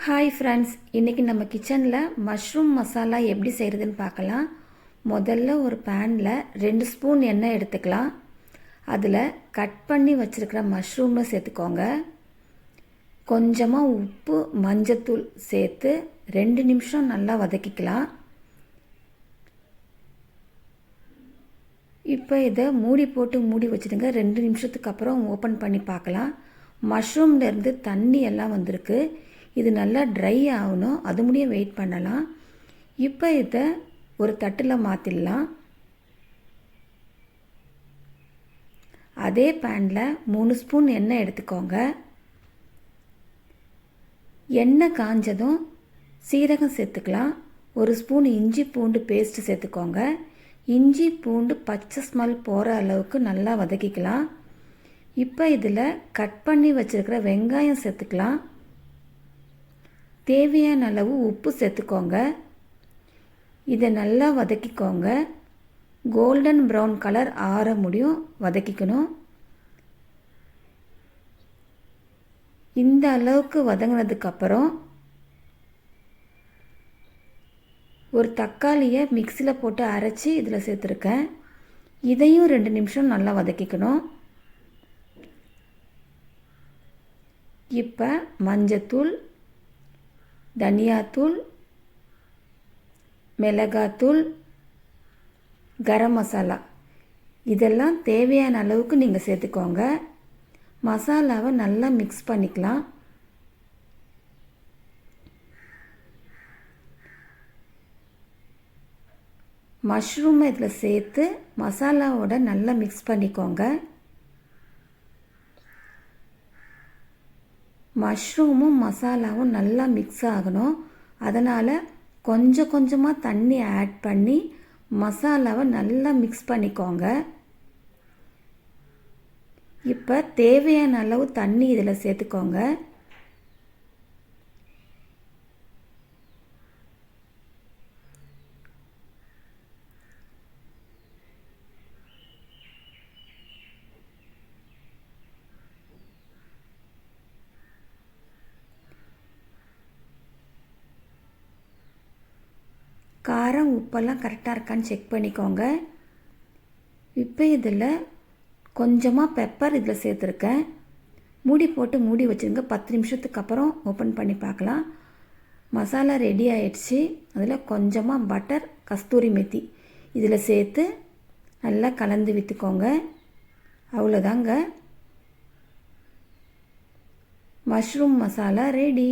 Hi friends, இன்றைக்கி நம்ம கிச்சனில் மஷ்ரூம் மசாலா எப்படி செய்கிறதுன்னு பார்க்கலாம். முதல்ல ஒரு பேனில் 2 ஸ்பூன் எண்ணெய் எடுத்துக்கலாம். அதில் கட் பண்ணி வச்சுருக்கிற மஷ்ரூமை சேர்த்துக்கோங்க. கொஞ்சமாக உப்பு, மஞ்சத்தூள் சேர்த்து 2 நிமிஷம் நல்லா வதக்கிக்கலாம். இப்போ இதை மூடி போட்டு மூடி வச்சுடுங்க. 2 நிமிஷத்துக்கு அப்புறம் ஓப்பன் பண்ணி பார்க்கலாம். மஷ்ரூம்லேருந்து தண்ணி எல்லாம் வந்திருக்கு. இது நல்லா ட்ரை ஆகணும், அது முடிய வெயிட் பண்ணலாம். இப்போ இதை ஒரு தட்டில் மாற்றிடலாம். அதே பேனில் 3 ஸ்பூன் எண்ணெய் எடுத்துக்கோங்க. எண்ணெய் காஞ்சதும் சீரகம் சேர்த்துக்கலாம். 1 ஸ்பூன் இஞ்சி பூண்டு பேஸ்ட்டு சேர்த்துக்கோங்க. இஞ்சி பூண்டு பச்சை ஸ்மெல் போகிற அளவுக்கு நல்லா வதக்கிக்கலாம். இப்போ இதில் கட் பண்ணி வச்சுருக்கிற வெங்காயம் சேர்த்துக்கலாம். தேவையான அளவு உப்பு சேர்த்துக்கோங்க. இதை நல்லா வதக்கிக்கோங்க. கோல்டன் ப்ரௌன் கலர் ஆற முடியும் வதக்கிக்கணும். இந்த அளவுக்கு வதங்கினதுக்கப்புறம் ஒரு தக்காளியை மிக்சியில் போட்டு அரைச்சி இதில் சேர்த்துருக்கேன். இதையும் 2 நிமிஷம் நல்லா வதக்கிக்கணும். இப்போ மஞ்சத்தூள், தனியாத்தூள், மிளகாத்தூள், கரம் மசாலா இதெல்லாம் தேவையான அளவுக்கு நீங்கள் சேர்த்துக்கோங்க. மசாலாவை நல்லா மிக்ஸ் பண்ணிக்கலாம். மஷ்ரூமை இதில் சேர்த்து மசாலாவோட நல்லா மிக்ஸ் பண்ணிக்கோங்க. மஷ்ரூமும் மசாலாவும் நல்லா மிக்ஸ் ஆகணும். அதனால் கொஞ்சம் கொஞ்சமாக தண்ணி ஆட் பண்ணி மசாலாவை நல்லா மிக்ஸ் பண்ணிக்கோங்க. இப்போ தேவையான அளவு தண்ணி இதில் சேர்த்துக்கோங்க. காரம் உப்பெல்லாம் கரெக்டாக இருக்கான்னு செக் பண்ணிக்கோங்க. இப்போ இதில் கொஞ்சமாக பெப்பர் இதில் சேர்த்துருக்கேன். மூடி போட்டு மூடி வச்சுருங்க. 10 நிமிஷத்துக்கு அப்புறம் ஓப்பன் பண்ணி பார்க்கலாம். மசாலா ரெடி ஆயிடுச்சு. அதில் கொஞ்சமாக பட்டர், கஸ்தூரி மெத்தி இதில் சேர்த்து நல்லா கலந்து விட்டுக்கோங்க. அவ்வளோதாங்க, மஷ்ரூம் மசாலா ரெடி.